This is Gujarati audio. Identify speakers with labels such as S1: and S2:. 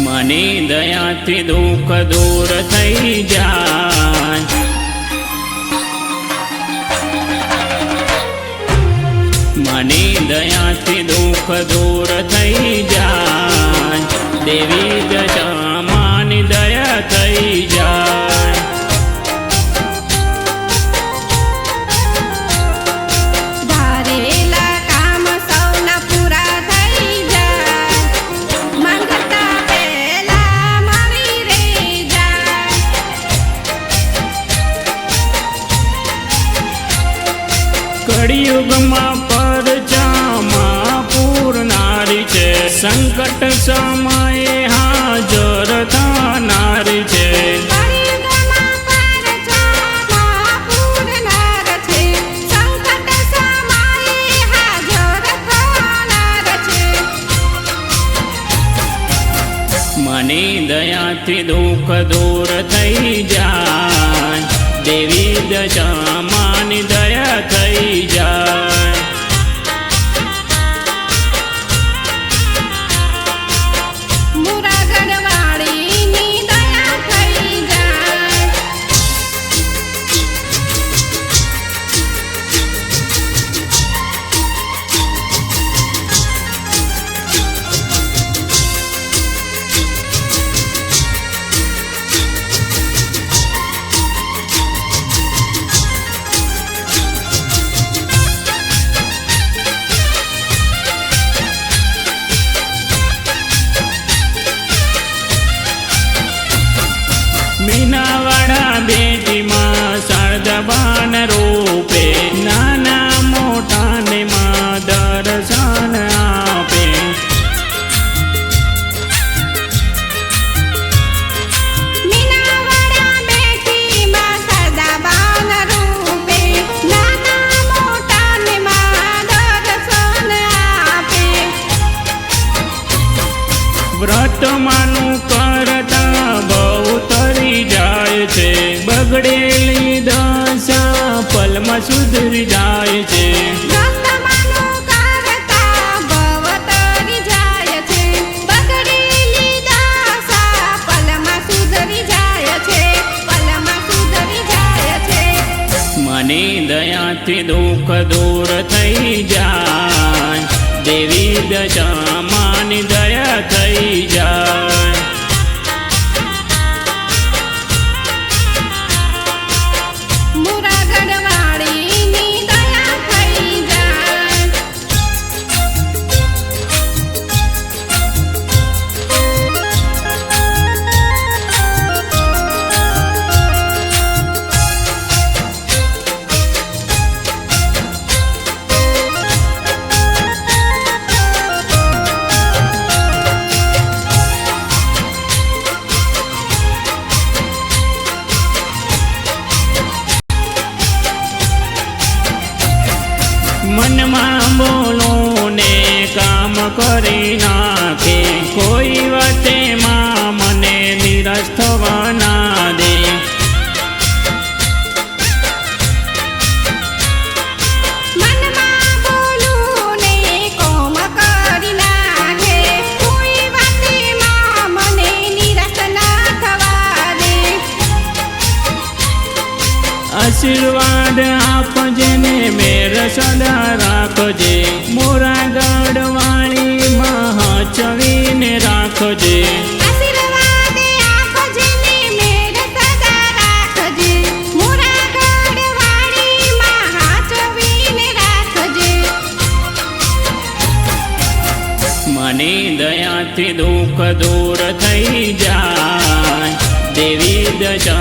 S1: મને દયાથી દુઃખ દૂર થઈ જાય, મને દયાથી દુઃખ દૂર થઈ જાય, દેવી દશામાની દયા થઈ જાય। કળિયુગમાં પરચામાં પૂરનારી છે, સંકટ સમયે હાજર થનારી છે। મને દયાથી દુઃખ દૂર થઈ જાય, દેવી દશામાની દયા થઈ જાય।
S2: મુરાગઢવાળીની દયા થઈ જાય,
S1: મીનાવાડા બેટીમાં શારદાબાન રૂપે, નાના મોટાને માં દર્શન આપે।
S2: મીનાવાડા બેટીમાં શારદાબાન રૂપે, નાના મોટાને માં દર્શન આપે।
S1: વ્રતમાંનું કરતા બહુ તરી જાય છે, બગડેલી દશા પલમાં સુધરી જાય છે।
S2: વ્રતમાંનું કરતા ભવ તરી જાય છે, બગડેલી દશા પલમાં સુધરી જાય છે, પલમાં સુધરી જાય છે।
S1: મને દયાથી દુઃખ દૂર થઈ જાય, દેવી દશામાની દયા થઈ જાય।
S2: મુરાગઢવાળીની દયા થઈ જાય,
S1: મનમાં બોલો ને કામ કરી નાખે, કોઈ વાતેમાં મને નિરાશ થવા ના દે।
S2: મનમાં બોલું ને કોમ કરી નાખે, કોઈ વાતેમાં મને નિરાશ ના થવા દે।
S1: આશીર્વાદ આપજે ને મેર સદા રાખજે, મોરાગઢવાળી મહાચવીને રાખજે।
S2: આશીર્વાદ આપજે ને મેર સદા રાખજે, મુરાગઢવાળી મહાચવીને રાખજે।
S1: મને દયાથી દુઃખ દૂર થઈ જાય, દેવી દશા